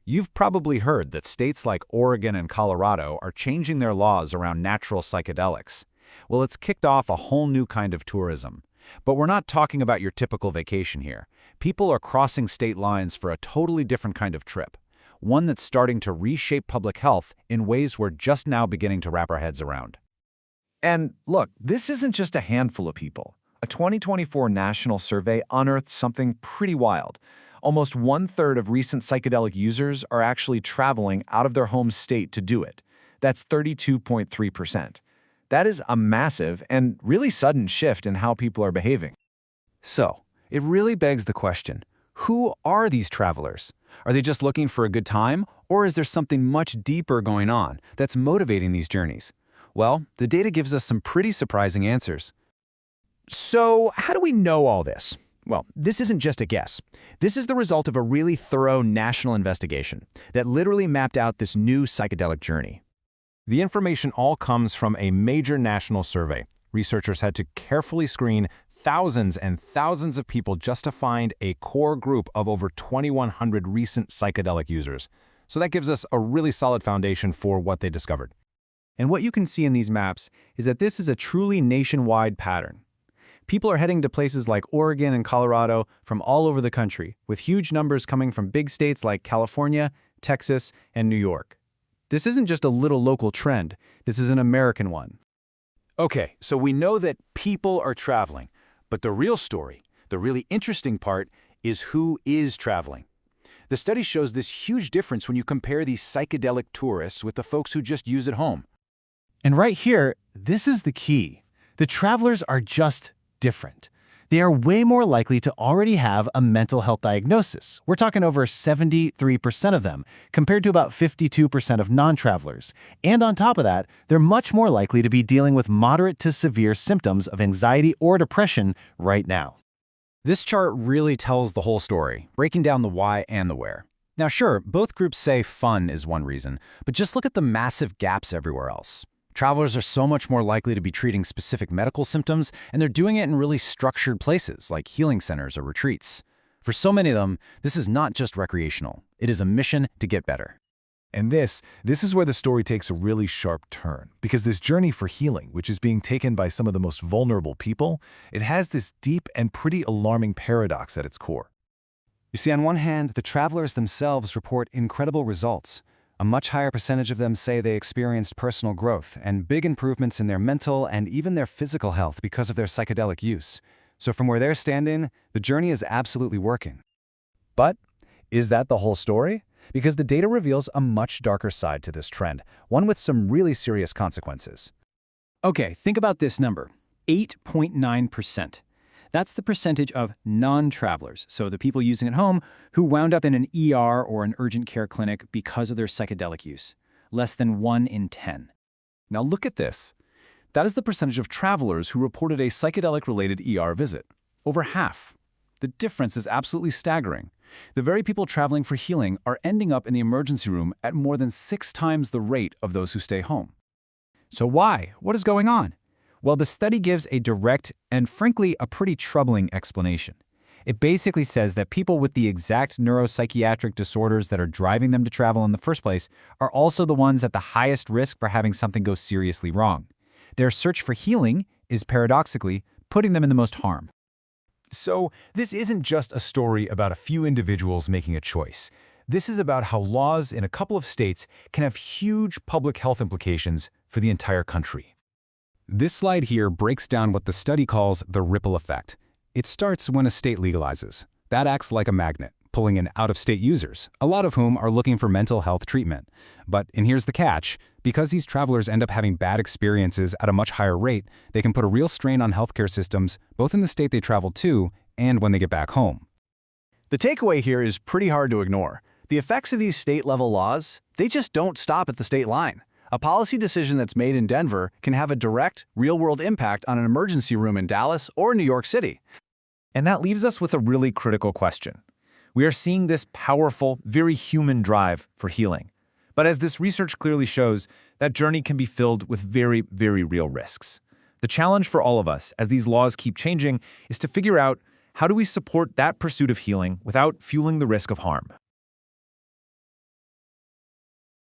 You've probably heard that states like Oregon and Colorado are changing their laws around natural psychedelics. Well, it's kicked off a whole new kind of tourism. But we're not talking about your typical vacation here. People are crossing state lines for a totally different kind of trip. One that's starting to reshape public health in ways we're just now beginning to wrap our heads around. And look, this isn't just a handful of people. A 2024 national survey unearthed something pretty wild. Almost one-third of recent psychedelic users are actually traveling out of their home state to do it. That's 32.3%. That is a massive and really sudden shift in how people are behaving. So, it really begs the question, who are these travelers? Are they just looking for a good time, or is there something much deeper going on that's motivating these journeys? Well, the data gives us some pretty surprising answers. So, how do we know all this? Well, this isn't just a guess. This is the result of a really thorough national investigation that literally mapped out this new psychedelic journey. The information all comes from a major national survey. Researchers had to carefully screen thousands and thousands of people just to find a core group of over 2,100 recent psychedelic users. So that gives us a really solid foundation for what they discovered. And what you can see in these maps is that this is a truly nationwide pattern. People are heading to places like Oregon and Colorado from all over the country, with huge numbers coming from big states like California, Texas, and New York. This isn't just a little local trend, this is an American one. Okay, so we know that people are traveling, but the real story, the really interesting part, is who is traveling. The study shows this huge difference when you compare these psychedelic tourists with the folks who just use it home. And right here, this is the key. The travelers are just different. They are way more likely to already have a mental health diagnosis. We're talking over 73% of them, compared to about 52% of non-travelers. And on top of that, they're much more likely to be dealing with moderate to severe symptoms of anxiety or depression right now. This chart really tells the whole story, breaking down the why and the where. Now sure, both groups say fun is one reason, but just look at the massive gaps everywhere else. Travelers are so much more likely to be treating specific medical symptoms, and they're doing it in really structured places like healing centers or retreats. For so many of them, this is not just recreational. It is a mission to get better. And this is where the story takes a really sharp turn, because this journey for healing, which is being taken by some of the most vulnerable people, it has this deep and pretty alarming paradox at its core. You see, on one hand, the travelers themselves report incredible results. A much higher percentage of them say they experienced personal growth and big improvements in their mental and even their physical health because of their psychedelic use. So from where they're standing, the journey is absolutely working. But is that the whole story? Because the data reveals a much darker side to this trend, one with some really serious consequences. Okay, think about this number, 8.9%. That's the percentage of non-travelers, so the people using it at home who wound up in an ER or an urgent care clinic because of their psychedelic use. Less than 1 in 10. Now look at this. That is the percentage of travelers who reported a psychedelic-related ER visit. Over half. The difference is absolutely staggering. The very people traveling for healing are ending up in the emergency room at more than 6 times the rate of those who stay home. So why? What is going on? Well, the study gives a direct and, frankly, a pretty troubling explanation. It basically says that people with the exact neuropsychiatric disorders that are driving them to travel in the first place are also the ones at the highest risk for having something go seriously wrong. Their search for healing is, paradoxically, putting them in the most harm. So this isn't just a story about a few individuals making a choice. This is about how laws in a couple of states can have huge public health implications for the entire country. This slide here breaks down what the study calls the ripple effect. It starts when a state legalizes. That acts like a magnet, pulling in out-of-state users, a lot of whom are looking for mental health treatment. And here's the catch, because these travelers end up having bad experiences at a much higher rate, they can put a real strain on healthcare systems, both in the state they travel to and when they get back home. The takeaway here is pretty hard to ignore. The effects of these state-level laws, they just don't stop at the state line. A policy decision that's made in Denver can have a direct, real-world impact on an emergency room in Dallas or New York City. And that leaves us with a really critical question. We are seeing this powerful, very human drive for healing. But as this research clearly shows, that journey can be filled with very, very real risks. The challenge for all of us, as these laws keep changing, is to figure out how do we support that pursuit of healing without fueling the risk of harm.